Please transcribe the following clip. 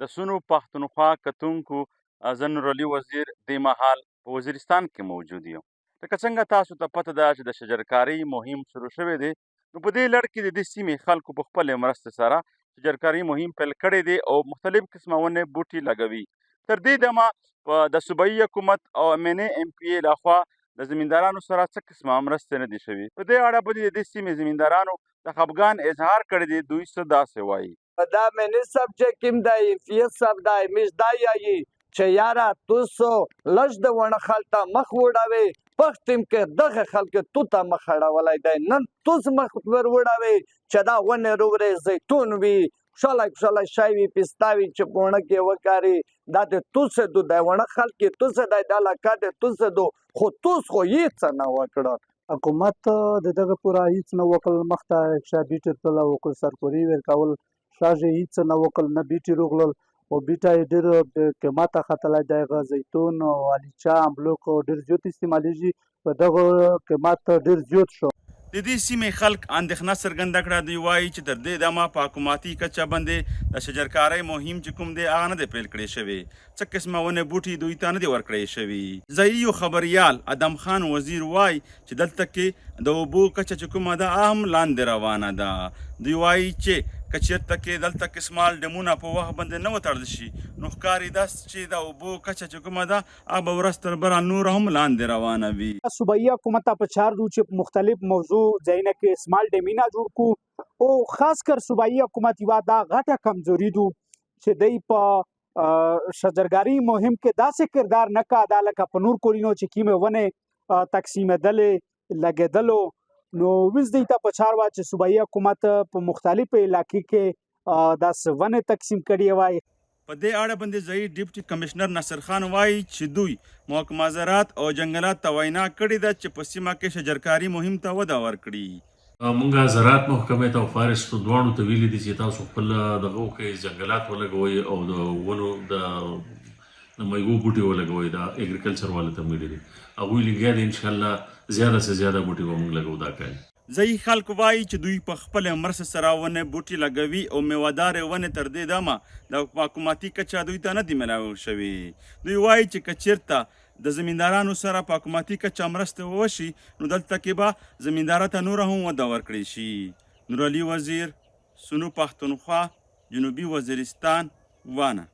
د سونو پښتونخوا کتونکو زه نورعلي وزیر دې مهال په وزیرستان کې موجود یم. لکه څنګه تاسو ته پته ده چې د شجرکارۍ مهم شروع شوی دی، نو په دې لړ کې د دې سیمې خلکو په خپلې مرستې سره شجرکارۍ مهم پیل کړی دی او مختلف قسمه ونې بوټي لګوي. تر دې دمه د صوبایي حکومت او MPA لخوا د زمیندارانو سره څه قسمه مرستې نه دي شوي. په دې اړه به د دې سیمې زمیندارانو د خفګان اظهار کړی دی. دوی څه داسې وایي: دا منیسټر صاحب چې کوم دی PS صاحب دی مش دا یایي چې یاره تاسو لږ د ونه خلته مخ وړوئ پخ ټیم کې دغه خلک تو ته مخ اړولی دی نن توس مخ ور وړوئ چې دا ونې روورې زیتون وي خوشحاله شی وي پستا وي چې په ونه کې وکاري دا د توسې دو دی ونه خلک یې توسې دی دا لکه د توسې دو خو توس خو هېڅ نه وکړل. حکومت د دغه پوره هیڅ نه وکړل مخته شا بیټ تل وکړ سرکوري ورکول شاجه هیڅ نه وکړل نه بیټ روغلل او بیټا ډېر قیمته ختلی دی زیتون او الیچا امبلوک ډېر زیات استعمالیږي په دغه قیمت ډېر زیات شو. د دې سیمې خلک اندېښنه څرګنده کړه. دوی وایي چې تر دې دمه په حکومتي کچه باندې د شجرکارۍ مهم چې کوم دی هغه نه دی پیل کړی شوی. څه قسمه ونې بوټي دوی ته نه دي ورکړی شوي. ځایي خبریال ادم خان وزیر وایي چې دلته کې د اوبو کچه چې کومه ده هم لاندې روانه ده. دوی وایي چې که چېرته کې دلته کې سمال ډیمونه په وخت باندې نه وتړل شي نو ښکاري داسې چې د اوبو کچه چې کومه ده هغه به ورځ تر بله نور هم لاندې روانه وي. صوبایي حکومت ته په چار دو چې مختلف موضوع ځایونه کې سمال ډیمونه جوړ کړو او خاص کر صوبایي حکومت یوه دا غټه کمزوري دو چې دی په شجرکاري مهم کې داسې کردار نه کا دا لکه په نور کورینو چې کومې ونې تقسیمېدلې لګېدلو نو وز دی ته په چار وا چې صوبایي حکومت په مختلفو علاقې کې داسې ونې تقسیم کړي وای. په دې اړه باندې ځایي ډیپټي کمشنر ناصر خان وایي چې دوی محکمه زراعت او جنګلات ته وینا کړې ده چې په سیمه کې شجرکاري مهم ته وده ورکړي. مونږ زراعت محکمې ته او فارسټ دواړو ته ویلي دي چې تاسو خپل دغه وکړئ جنګلات ولګوئ او د ونو د میوو بوټي ولګوئ دا اګریکلچر والا ته ویلي دي هغوی لګیا دي انشاءالله زیاده سے زیاده بوټي به مونږ لګو دا کال. ځایي خلک وایي چې دوی په خپلې مرستې سره ونې بوټي لګوي او میوهدارې ونې تر دې دمه د حکومتي کچه دوی ته نه دي میلاو شوي. دوی وایي چې که چېرته د زمیندارانو سره په حکومتي کچه مرستې وشي نو دلته کې به زمینداره ته نوره هم وده ورکړی شي. نورعلي وزیر، سونو پښتونخوا، جنوبي وزیرستان، وانه.